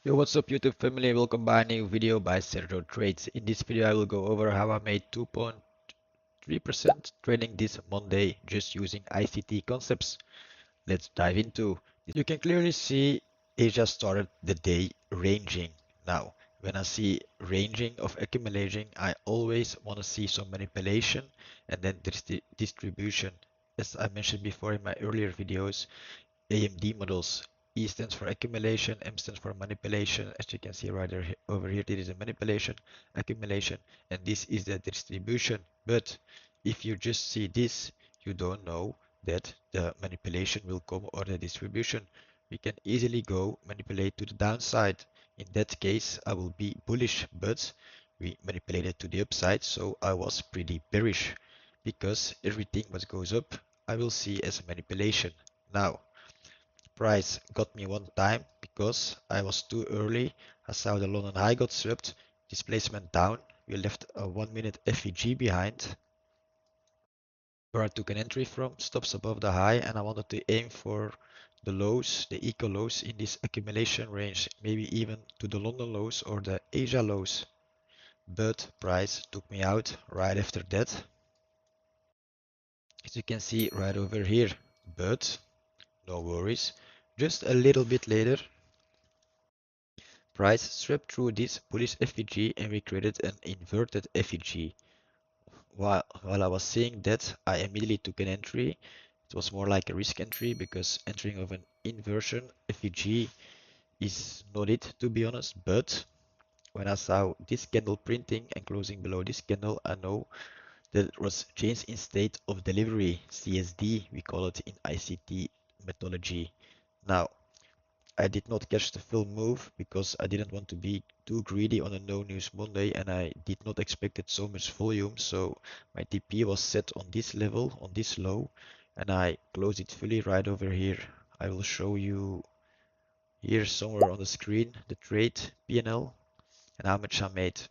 Yo, what's up YouTube family? Welcome by a new video by Sergio Trades. In this video I will go over how I made 2.3% trading this Monday just using ICT concepts. Let's dive into. You can clearly see Asia started the day ranging. Now, when I see ranging of accumulation, I always want to see some manipulation and then there's the distribution. As I mentioned before in my earlier videos, AMD models. E stands for accumulation, M stands for manipulation. As you can see right over here, there is a manipulation, accumulation, and this is the distribution. But if you just see this, you don't know that the manipulation will come or the distribution. We can easily go manipulate to the downside. In that case, I will be bullish, but we manipulated to the upside, so I was pretty bearish because everything what goes up, I will see as a manipulation. Now, price got me one time because I was too early. I saw the London high got swept, displacement down. We left a 1 minute FEG behind where I took an entry from, stops above the high, and I wanted to aim for the lows, the eco lows in this accumulation range, maybe even to the London lows or the Asia lows. But price took me out right after that, as you can see right over here. But no worries, just a little bit later price swept through this bullish FEG and we created an inverted FEG. While I was seeing that, I immediately took an entry. It was more like a risk entry because entering of an inversion FEG is not it, to be honest. But when I saw this candle printing and closing below this candle, I know that it was change in state of delivery, CSD, we call it in ICT methodology. Now, I did not catch the full move because I didn't want to be too greedy on a no news Monday and I did not expect it so much volume. So my TP was set on this level, on this low, and I closed it fully right over here. I will show you here somewhere on the screen the trade P&L and how much I made.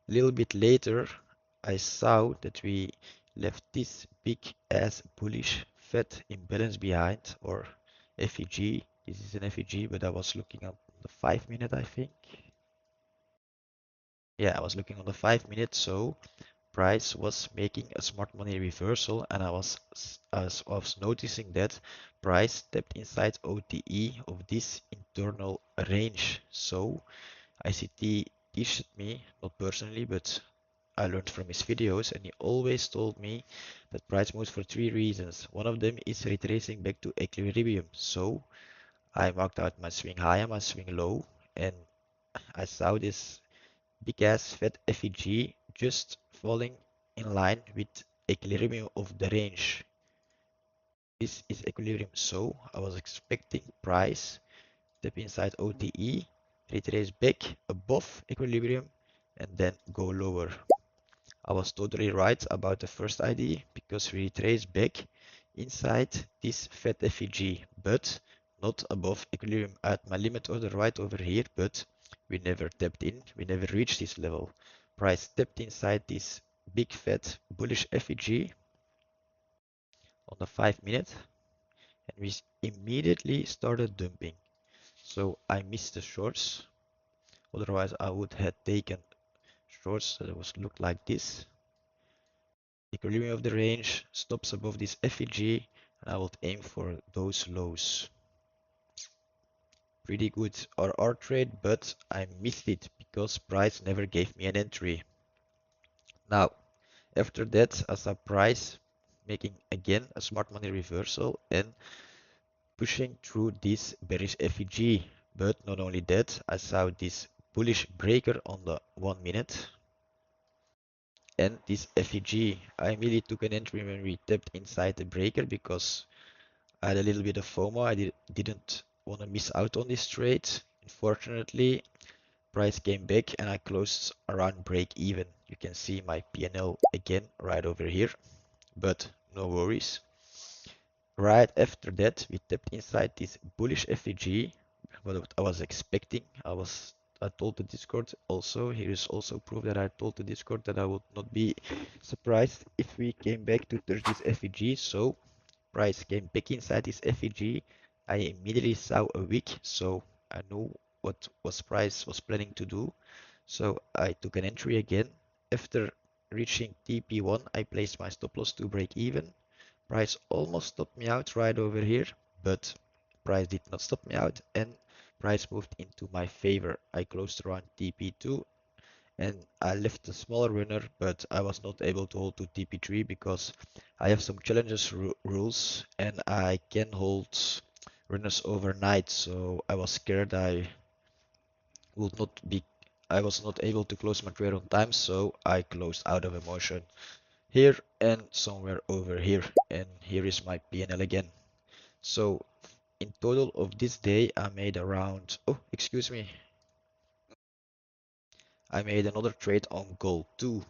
A little bit later, I saw that we left this big ass bullish fat imbalance behind, or FEG. This is an FEG, but I was looking at the 5 minute, I think. Yeah, I was looking on the 5 minute, so price was making a smart money reversal, and I was noticing that price stepped inside OTE of this internal range. So ICT teached me, not personally, but I learned from his videos, and he always told me that price moves for three reasons. One of them is retracing back to equilibrium. So I marked out my swing high and my swing low, and I saw this big ass fat FEG just falling in line with equilibrium of the range. This is equilibrium, so I was expecting price step inside OTE, retrace back above equilibrium, and then go lower. I was totally right about the first idea because we retrace back inside this fat FEG, but not above equilibrium at my limit order right over here, but we never tapped in, we never reached this level. Price tapped inside this big fat bullish FEG on the 5 minute and we immediately started dumping. So I missed the shorts, otherwise I would have taken shorts that was looked like this. Equilibrium of the range stops above this FEG and I will aim for those lows. Pretty good RR trade, but I missed it because price never gave me an entry. Now, after that, I saw price making again a smart money reversal and pushing through this bearish FEG. But not only that, I saw this bullish breaker on the 1 minute and this FEG. I immediately took an entry when we tapped inside the breaker because I had a little bit of FOMO. I didn't want to miss out on this trade. Unfortunately, price came back and I closed around break even. You can see my P&L again right over here, but no worries. Right after that, we tapped inside this bullish FEG. What I was expecting, I told the Discord also, here is also proof that I told the Discord that I would not be surprised if we came back to touch this FEG. So price came back inside this FEG. I immediately saw a wick, so I knew what was price was planning to do. So I took an entry again. After reaching TP1, I placed my stop loss to break even. Price almost stopped me out right over here, but price did not stop me out and price moved into my favor. I closed around TP2 and I left a smaller runner, but I was not able to hold to TP3 because I have some challenges rules and I can hold runners overnight, so I was scared would not be I was not able to close my trade on time, so I closed out of emotion here and somewhere over here, and here is my P&L again. So in total of this day I made around, oh excuse me, I made another trade on gold too.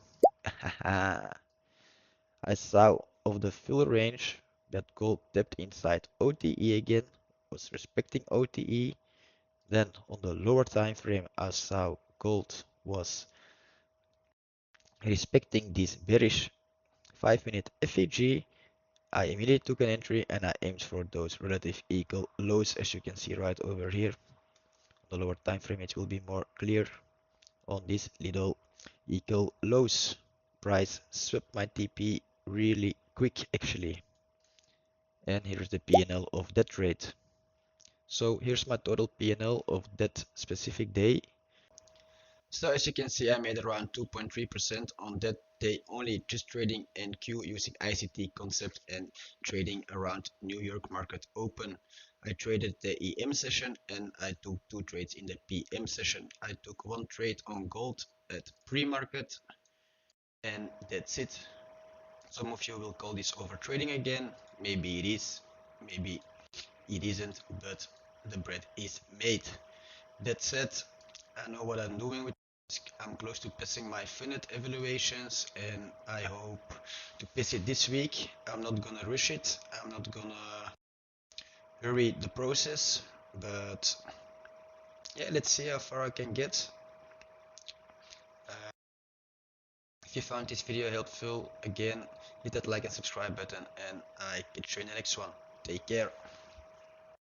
I saw of the full range that gold dipped inside OTE again, was respecting OTE. Then on the lower time frame I saw gold was respecting this bearish 5-minute FAG. I immediately took an entry and I aimed for those relative equal lows, as you can see right over here. On the lower time frame it will be more clear on these little equal lows. Price swept my TP really quick actually. And here's the P&L of that trade. So here's my total P&L of that specific day. So as you can see, I made around 2.3% on that day only, just trading NQ using ICT concept and trading around New York market open. I traded the EM session and I took 2 trades in the PM session. I took 1 trade on gold at pre-market and that's it. Some of you will call this over trading again. Maybe it is, maybe it isn't, but the bread is made. That said, I know what I'm doing with this. I'm close to passing my finite evaluations and I hope to pass it this week. I'm not gonna rush it. I'm not gonna hurry the process, but yeah, let's see how far I can get. Uh, if you found this video helpful, again, hit that like and subscribe button and I catch you in the next one. Take care.